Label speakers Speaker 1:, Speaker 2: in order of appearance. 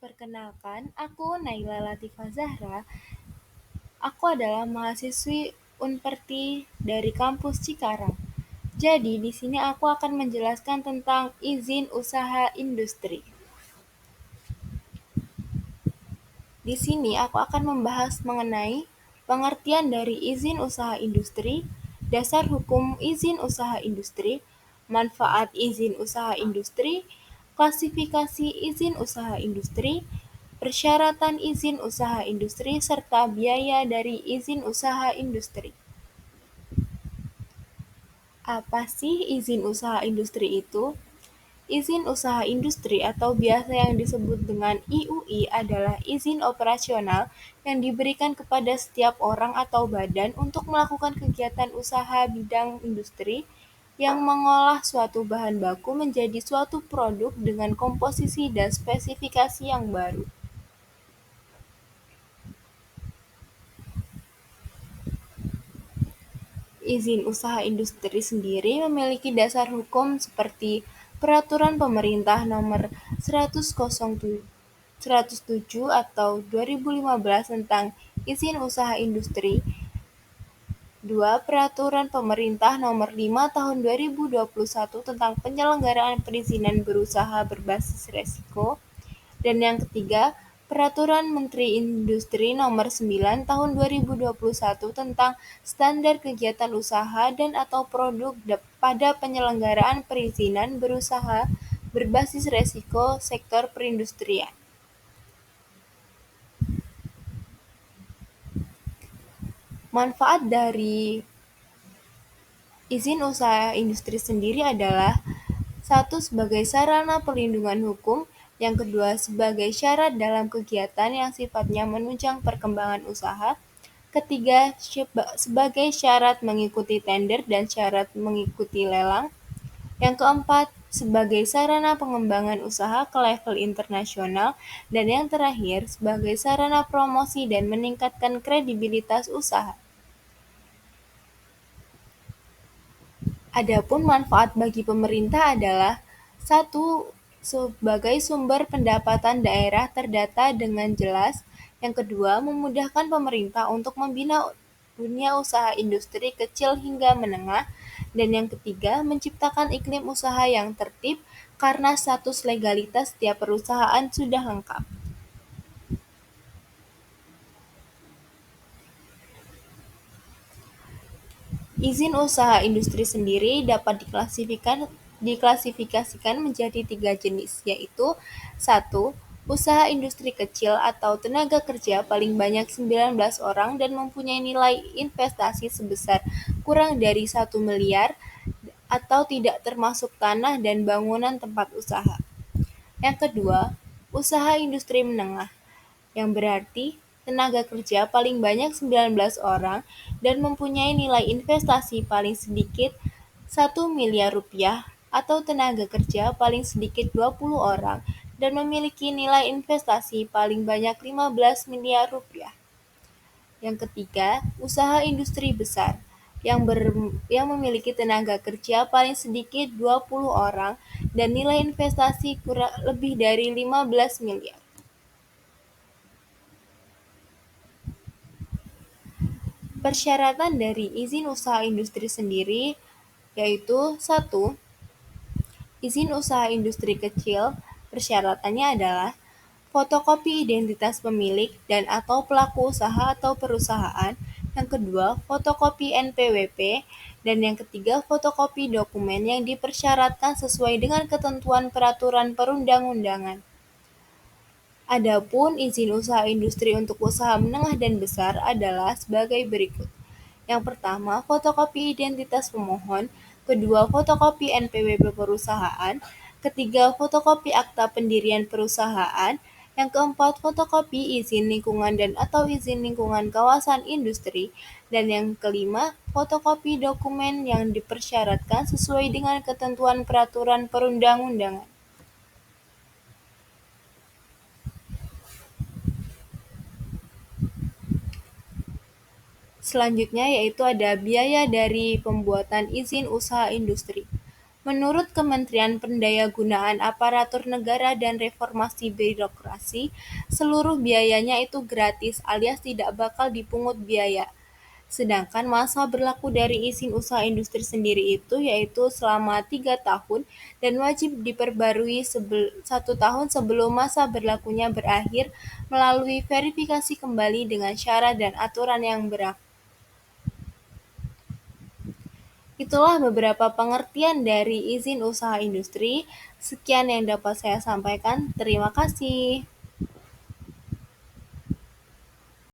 Speaker 1: Perkenalkan, aku Naila Latifah Zahra. Aku adalah mahasiswi Unperti dari kampus Cikarang. Jadi, di sini aku akan menjelaskan tentang izin usaha industri. Di sini aku akan membahas mengenai pengertian dari izin usaha industri, dasar hukum izin usaha industri, manfaat izin usaha industri, klasifikasi izin usaha industri, persyaratan izin usaha industri, serta biaya dari izin usaha industri. Apa sih izin usaha industri itu? Izin usaha industri atau biasa yang disebut dengan IUI adalah izin operasional yang diberikan kepada setiap orang atau badan untuk melakukan kegiatan usaha bidang industri yang mengolah suatu bahan baku menjadi suatu produk dengan komposisi dan spesifikasi yang baru. Izin usaha industri sendiri memiliki dasar hukum seperti Peraturan Pemerintah Nomor 107 atau 2015 tentang Izin Usaha Industri, 2 Peraturan Pemerintah Nomor 5 Tahun 2021 tentang penyelenggaraan perizinan berusaha berbasis resiko, dan yang ketiga, Peraturan Menteri Industri Nomor 9 Tahun 2021 tentang standar kegiatan usaha dan/atau produk pada penyelenggaraan perizinan berusaha berbasis resiko sektor perindustrian. Manfaat dari izin usaha industri sendiri adalah: satu, sebagai sarana perlindungan hukum; yang kedua, sebagai syarat dalam kegiatan yang sifatnya menunjang perkembangan usaha; ketiga, sebagai syarat mengikuti tender dan syarat mengikuti lelang; yang keempat, sebagai sarana pengembangan usaha ke level internasional; dan yang terakhir, sebagai sarana promosi dan meningkatkan kredibilitas usaha. Adapun manfaat bagi pemerintah adalah: satu, sebagai sumber pendapatan daerah terdata dengan jelas; yang kedua, memudahkan pemerintah untuk membina dunia usaha industri kecil hingga menengah; dan yang ketiga, menciptakan iklim usaha yang tertib karena status legalitas setiap perusahaan sudah lengkap. Izin usaha industri sendiri dapat diklasifikasikan menjadi 3 jenis, yaitu: 1. Usaha industri kecil atau tenaga kerja paling banyak 19 orang dan mempunyai nilai investasi sebesar kurang dari 1 miliar atau tidak termasuk tanah dan bangunan tempat usaha. Yang kedua, usaha industri menengah, yang berarti tenaga kerja paling banyak 19 orang dan mempunyai nilai investasi paling sedikit 1 miliar rupiah, atau tenaga kerja paling sedikit 20 orang dan memiliki nilai investasi paling banyak 15 miliar rupiah. Yang ketiga, usaha industri besar, yang memiliki tenaga kerja paling sedikit 20 orang dan nilai investasi kurang lebih dari 15 miliar. Persyaratan dari izin usaha industri sendiri yaitu: 1. Izin usaha industri kecil, persyaratannya adalah: fotokopi identitas pemilik dan/atau pelaku usaha atau perusahaan; yang kedua, fotokopi NPWP; dan yang ketiga, fotokopi dokumen yang dipersyaratkan sesuai dengan ketentuan peraturan perundang-undangan. Adapun izin usaha industri untuk usaha menengah dan besar adalah sebagai berikut. Yang pertama, fotokopi identitas pemohon; kedua, fotokopi NPWP perusahaan; ketiga, fotokopi akta pendirian perusahaan; yang keempat, fotokopi izin lingkungan dan/atau izin lingkungan kawasan industri; dan yang kelima, fotokopi dokumen yang dipersyaratkan sesuai dengan ketentuan peraturan perundang-undangan. Selanjutnya yaitu ada biaya dari pembuatan izin usaha industri. Menurut Kementerian Pendayagunaan Aparatur Negara dan Reformasi Birokrasi, seluruh biayanya itu gratis alias tidak bakal dipungut biaya. Sedangkan masa berlaku dari izin usaha industri sendiri itu yaitu selama 3 tahun dan wajib diperbarui 1 tahun sebelum masa berlakunya berakhir melalui verifikasi kembali dengan syarat dan aturan yang berlaku. Itulah beberapa pengertian dari izin usaha industri. Sekian yang dapat saya sampaikan. Terima kasih.